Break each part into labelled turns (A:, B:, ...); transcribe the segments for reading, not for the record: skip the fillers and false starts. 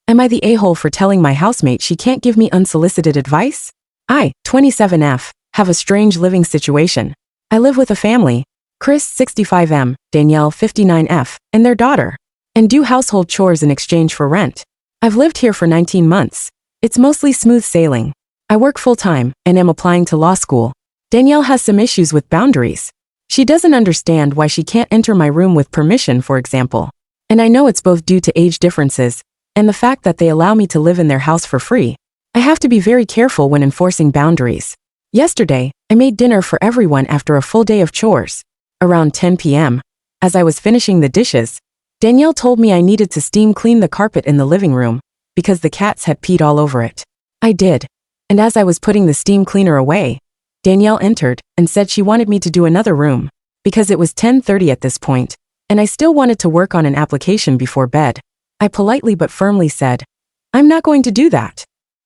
A: Am I the a-hole for telling my housemate she can't give me unsolicited advice? I, 27F, have a strange living situation. I live with a family, Chris 65M, Danielle 59F, and their daughter, and do household chores in exchange for rent. I've lived here for 19 months. It's mostly smooth sailing. I work full-time and am applying to law school. Danielle has some issues with boundaries. She doesn't understand why she can't enter my room with permission, for example. And I know it's both due to age differences and the fact that they allow me to live in their house for free. I have to be very careful when enforcing boundaries. Yesterday, I made dinner for everyone after a full day of chores. Around 10 p.m., as I was finishing the dishes, Danielle told me I needed to steam clean the carpet in the living room because the cats had peed all over it. I did, and as I was putting the steam cleaner away, Danielle entered and said she wanted me to do another room because it was 10:30 at this point, and I still wanted to work on an application before bed. I politely but firmly said, "I'm not going to do that."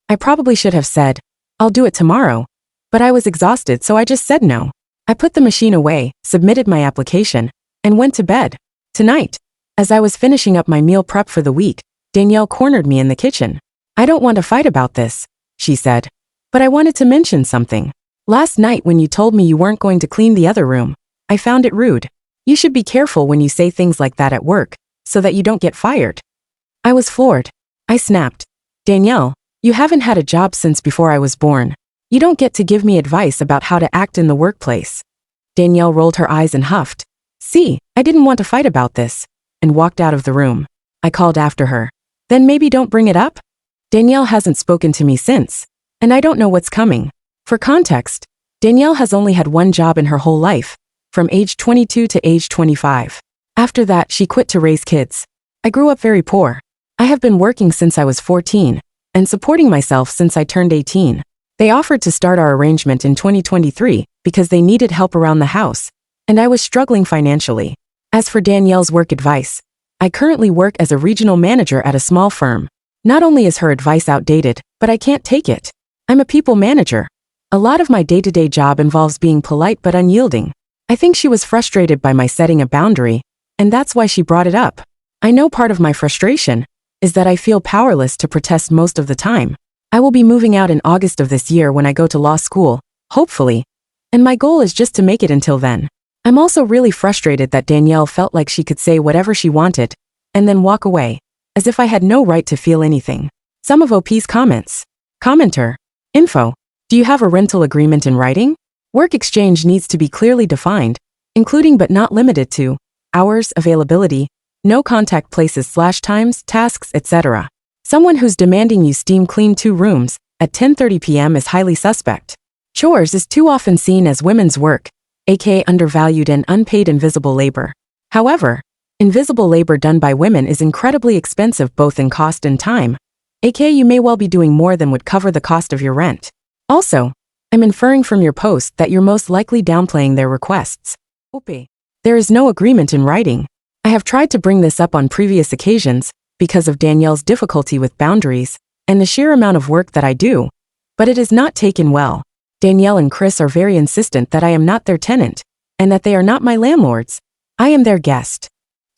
A: I probably should have said, "I'll do it tomorrow," but I was exhausted, so I just said no. I put the machine away, submitted my application, and went to bed. Tonight, as I was finishing up my meal prep for the week, Danielle cornered me in the kitchen. "I don't want to fight about this," she said, "but I wanted to mention something. Last night when you told me you weren't going to clean the other room, I found it rude. You should be careful when you say things like that at work, so that you don't get fired." I was floored. I snapped, "Danielle, you haven't had a job since before I was born. You don't get to give me advice about how to act in the workplace." Danielle rolled her eyes and huffed, "See, I didn't want to fight about this," and walked out of the room. I called after her, "Then maybe don't bring it up?" Danielle hasn't spoken to me since, and I don't know what's coming. For context, Danielle has only had one job in her whole life, from age 22 to age 25. After that, she quit to raise kids. I grew up very poor. I have been working since I was 14, and supporting myself since I turned 18. They offered to start our arrangement in 2023 because they needed help around the house, and I was struggling financially. As for Danielle's work advice, I currently work as a regional manager at a small firm. Not only is her advice outdated, but I can't take it. I'm a people manager. A lot of my day-to-day job involves being polite but unyielding. I think she was frustrated by my setting a boundary, and that's why she brought it up. I know part of my frustration is that I feel powerless to protest most of the time. I will be moving out in August of this year when I go to law school, hopefully, and my goal is just to make it until then. I'm also really frustrated that Danielle felt like she could say whatever she wanted and then walk away, as if I had no right to feel anything. Some of OP's comments. Commenter. Info. Do you have a rental agreement in writing? Work exchange needs to be clearly defined, including but not limited to hours, availability, no contact places/times, tasks, etc. Someone who's demanding you steam clean 2 rooms at 10:30 p.m. is highly suspect. Chores is too often seen as women's work, aka undervalued and unpaid invisible labor. However, invisible labor done by women is incredibly expensive both in cost and time, aka you may well be doing more than would cover the cost of your rent. Also, I'm inferring from your post that you're most likely downplaying their requests. There is no agreement in writing. I have tried to bring this up on previous occasions because of Danielle's difficulty with boundaries and the sheer amount of work that I do, but it is not taken well. Danielle and Chris are very insistent that I am not their tenant and that they are not my landlords. I am their guest.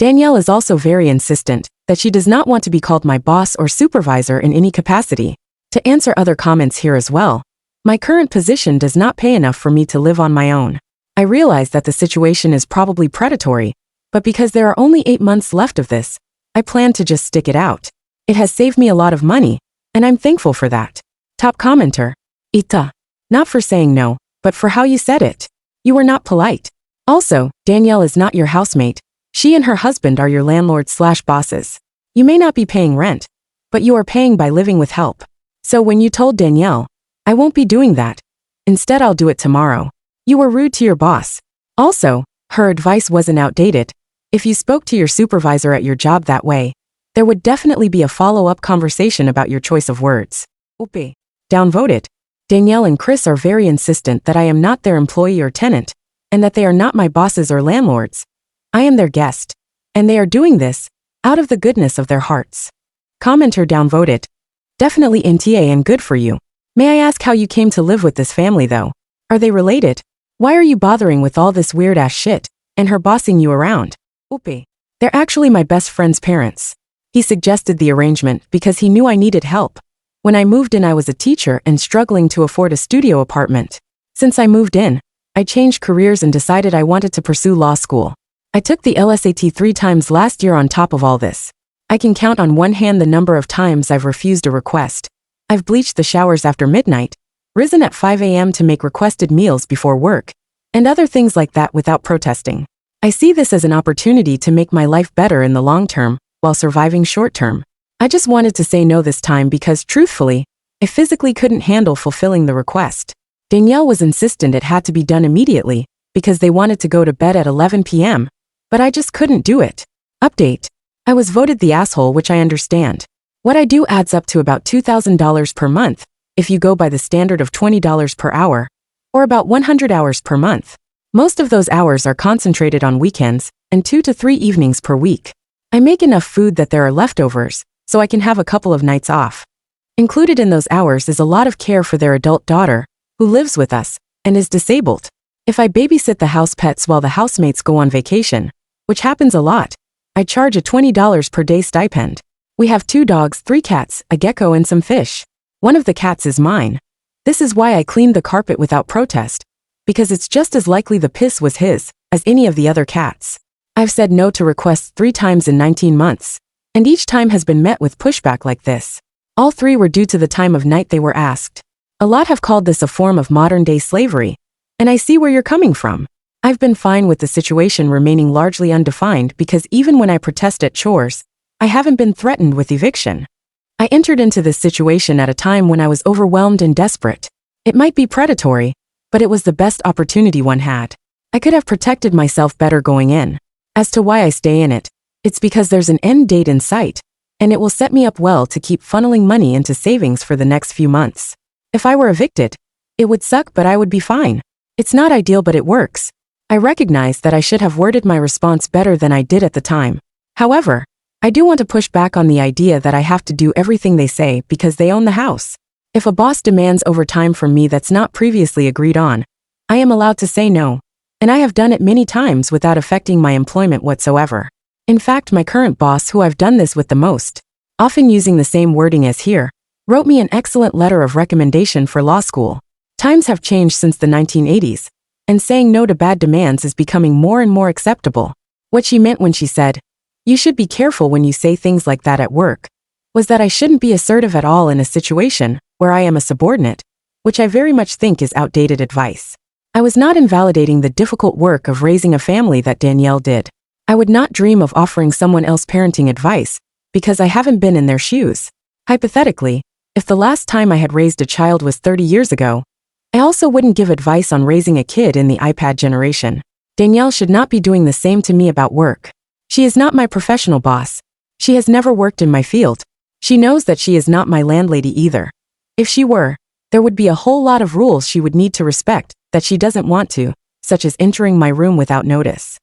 A: Danielle is also very insistent that she does not want to be called my boss or supervisor in any capacity. To answer other comments here as well, my current position does not pay enough for me to live on my own. I realize that the situation is probably predatory, but because there are only 8 months left of this, I plan to just stick it out. It has saved me a lot of money, and I'm thankful for that. Top commenter. AITA. Not for saying no, but for how you said it. You were not polite. Also, Danielle is not your housemate. She and her husband are your landlords/bosses. You may not be paying rent, but you are paying by living with help. So when you told Danielle, "I won't be doing that. Instead, I'll do it tomorrow," you were rude to your boss. Also, her advice wasn't outdated. If you spoke to your supervisor at your job that way, there would definitely be a follow-up conversation about your choice of words. Downvoted. Danielle and Chris are very insistent that I am not their employee or tenant, and that they are not my bosses or landlords. I am their guest, and they are doing this out of the goodness of their hearts. Commenter downvoted. Definitely NTA and good for you. May I ask how you came to live with this family though? Are they related? Why are you bothering with all this weird ass shit, and her bossing you around? They're actually my best friend's parents. He suggested the arrangement because he knew I needed help. When I moved in, I was a teacher and struggling to afford a studio apartment. Since I moved in, I changed careers and decided I wanted to pursue law school. I took the LSAT 3 times last year on top of all this. I can count on one hand the number of times I've refused a request. I've bleached the showers after midnight, risen at 5 a.m. to make requested meals before work, and other things like that without protesting. I see this as an opportunity to make my life better in the long term, while surviving short term. I just wanted to say no this time because, truthfully, I physically couldn't handle fulfilling the request. Danielle was insistent it had to be done immediately, because they wanted to go to bed at 11 p.m., but I just couldn't do it. Update. I was voted the asshole, which I understand. What I do adds up to about $2,000 per month, if you go by the standard of $20 per hour, or about 100 hours per month. Most of those hours are concentrated on weekends, and 2 to 3 evenings per week. I make enough food that there are leftovers, so I can have a couple of nights off. Included in those hours is a lot of care for their adult daughter, who lives with us, and is disabled. If I babysit the house pets while the housemates go on vacation, which happens a lot, I charge a $20 per day stipend. We have 2 dogs, 3 cats, a gecko and some fish. One of the cats is mine. This is why I cleaned the carpet without protest, because it's just as likely the piss was his as any of the other cats. I've said no to requests 3 times in 19 months, and each time has been met with pushback like this. All 3 were due to the time of night they were asked. A lot have called this a form of modern-day slavery, and I see where you're coming from. I've been fine with the situation remaining largely undefined because even when I protest at chores, I haven't been threatened with eviction. I entered into this situation at a time when I was overwhelmed and desperate. It might be predatory, but it was the best opportunity one had. I could have protected myself better going in. As to why I stay in it, it's because there's an end date in sight, and it will set me up well to keep funneling money into savings for the next few months. If I were evicted, it would suck, but I would be fine. It's not ideal, but it works. I recognize that I should have worded my response better than I did at the time. However, I do want to push back on the idea that I have to do everything they say because they own the house. If a boss demands overtime from me that's not previously agreed on, I am allowed to say no, and I have done it many times without affecting my employment whatsoever. In fact, my current boss, who I've done this with the most, often using the same wording as here, wrote me an excellent letter of recommendation for law school. Times have changed since the 1980s, and saying no to bad demands is becoming more and more acceptable. What she meant when she said, "You should be careful when you say things like that at work," was that I shouldn't be assertive at all in a situation where I am a subordinate, which I very much think is outdated advice. I was not invalidating the difficult work of raising a family that Danielle did. I would not dream of offering someone else parenting advice, because I haven't been in their shoes. Hypothetically, if the last time I had raised a child was 30 years ago, I also wouldn't give advice on raising a kid in the iPad generation. Danielle should not be doing the same to me about work. She is not my professional boss. She has never worked in my field. She knows that she is not my landlady either. If she were, there would be a whole lot of rules she would need to respect that she doesn't want to, such as entering my room without notice.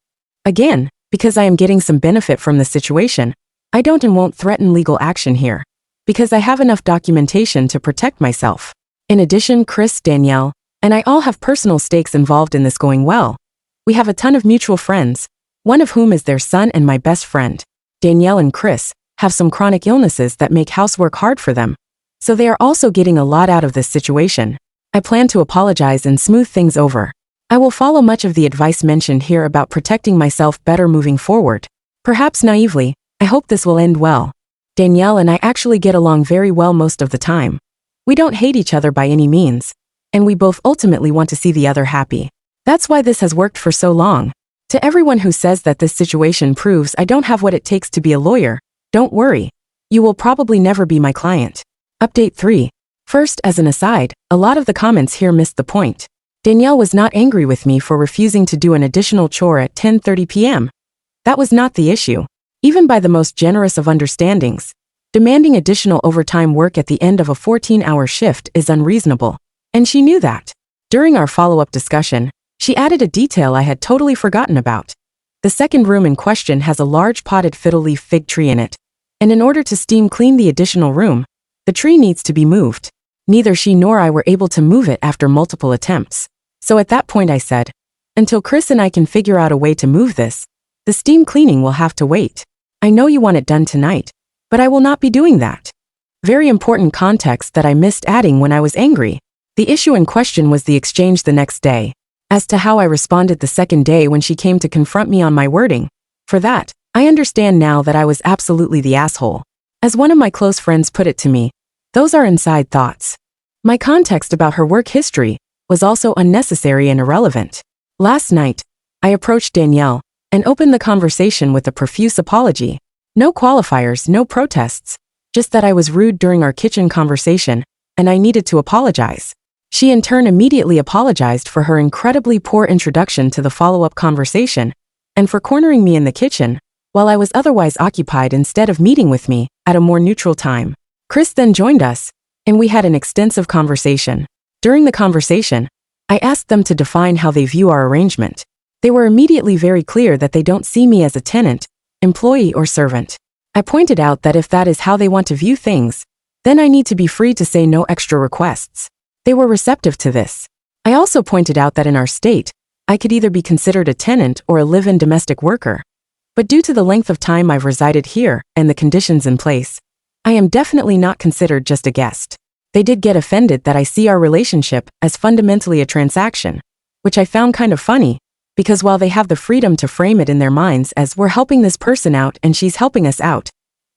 A: Again, because I am getting some benefit from the situation, I don't and won't threaten legal action here, because I have enough documentation to protect myself. In addition, Chris, Danielle, and I all have personal stakes involved in this going well. We have a ton of mutual friends, one of whom is their son and my best friend. Danielle and Chris have some chronic illnesses that make housework hard for them, so they are also getting a lot out of this situation. I plan to apologize and smooth things over. I will follow much of the advice mentioned here about protecting myself better moving forward. Perhaps naively, I hope this will end well. Danielle and I actually get along very well most of the time. We don't hate each other by any means, and we both ultimately want to see the other happy. That's why this has worked for so long. To everyone who says that this situation proves I don't have what it takes to be a lawyer, don't worry. You will probably never be my client. Update 3. First, as an aside, a lot of the comments here missed the point. Danielle was not angry with me for refusing to do an additional chore at 10:30 p.m. That was not the issue. Even by the most generous of understandings, demanding additional overtime work at the end of a 14-hour shift is unreasonable, and she knew that. During our follow-up discussion, she added a detail I had totally forgotten about. The second room in question has a large potted fiddle leaf fig tree in it, and in order to steam clean the additional room, the tree needs to be moved. Neither she nor I were able to move it after multiple attempts. So at that point I said, until Chris and I can figure out a way to move this, the steam cleaning will have to wait. I know you want it done tonight, But I will not be doing that. Very important context that I missed adding when I was angry. The issue in question was the exchange the next day. As to how I responded the second day when she came to confront me on my wording, for that, I understand now that I was absolutely the asshole. As one of my close friends put it to me, those are inside thoughts. My context about her work history was also unnecessary and irrelevant. Last night, I approached Danielle and opened the conversation with a profuse apology. No qualifiers, no protests, just that I was rude during our kitchen conversation and I needed to apologize. She in turn immediately apologized for her incredibly poor introduction to the follow-up conversation and for cornering me in the kitchen while I was otherwise occupied instead of meeting with me at a more neutral time. Chris then joined us, and we had an extensive conversation. During the conversation, I asked them to define how they view our arrangement. They were immediately very clear that they don't see me as a tenant, employee, or servant. I pointed out that if that is how they want to view things, then I need to be free to say no extra requests. They were receptive to this. I also pointed out that in our state, I could either be considered a tenant or a live-in domestic worker. But due to the length of time I've resided here and the conditions in place, I am definitely not considered just a guest. They did get offended that I see our relationship as fundamentally a transaction, which I found kind of funny, because while they have the freedom to frame it in their minds as we're helping this person out and she's helping us out,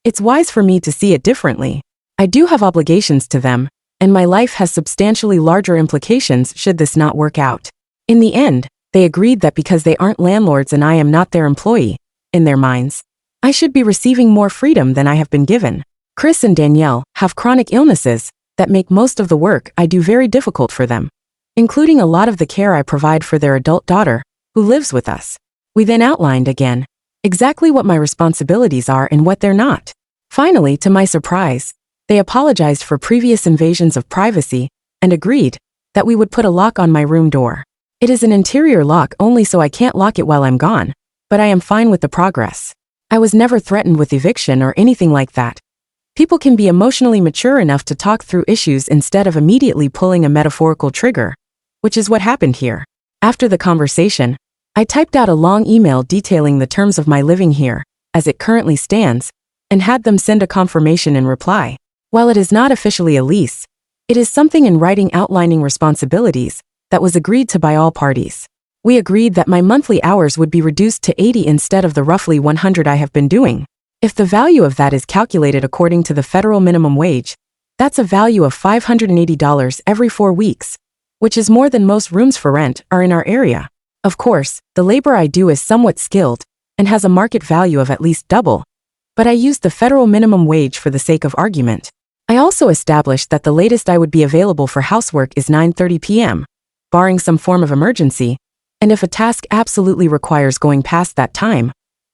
A: it's wise for me to see it differently. I do have obligations to them, and my life has substantially larger implications should this not work out. In the end, they agreed that because they aren't landlords and I am not their employee, in their minds, I should be receiving more freedom than I have been given. Chris and Danielle have chronic illnesses that make most of the work I do very difficult for them, including a lot of the care I provide for their adult daughter, who lives with us. We then outlined again exactly what my responsibilities are and what they're not. Finally, to my surprise, they apologized for previous invasions of privacy and agreed that we would put a lock on my room door. It is an interior lock only, so I can't lock it while I'm gone, but I am fine with the progress. I was never threatened with eviction or anything like that. People can be emotionally mature enough to talk through issues instead of immediately pulling a metaphorical trigger, which is what happened here. After the conversation, I typed out a long email detailing the terms of my living here, as it currently stands, and had them send a confirmation in reply. While it is not officially a lease, it is something in writing outlining responsibilities that was agreed to by all parties. We agreed that my monthly hours would be reduced to 80 instead of the roughly 100 I have been doing. If the value of that is calculated according to the federal minimum wage, that's a value of $580 every 4 weeks, which is more than most rooms for rent are in our area. Of course, the labor I do is somewhat skilled and has a market value of at least double, but I used the federal minimum wage for the sake of argument. I also established that the latest I would be available for housework is 9:30 p.m., barring some form of emergency, and if a task absolutely requires going past that time,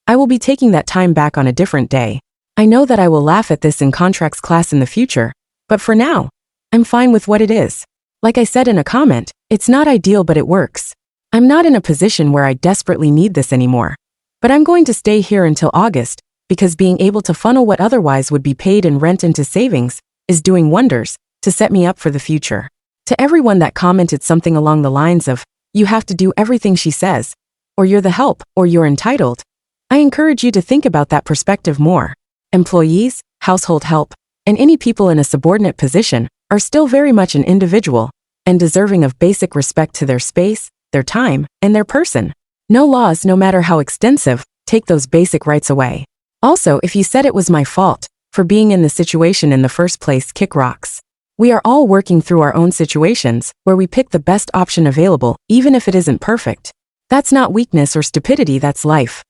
A: I will be taking that time back on a different day. I know that I will laugh at this in contracts class in the future, but for now, I'm fine with what it is. Like I said in a comment, it's not ideal, but it works. I'm not in a position where I desperately need this anymore, but I'm going to stay here until August because being able to funnel what otherwise would be paid in rent into savings is doing wonders to set me up for the future. To everyone that commented something along the lines of, "You have to do everything she says," or "You're the help," or "You're entitled," I encourage you to think about that perspective more. Employees, household help, and any people in a subordinate position are still very much an individual and deserving of basic respect to their space, their time, and their person. No laws, no matter how extensive, take those basic rights away. Also, if you said it was my fault for being in the situation in the first place, kick rocks. We are all working through our own situations where we pick the best option available, even if it isn't perfect. That's not weakness or stupidity, that's life.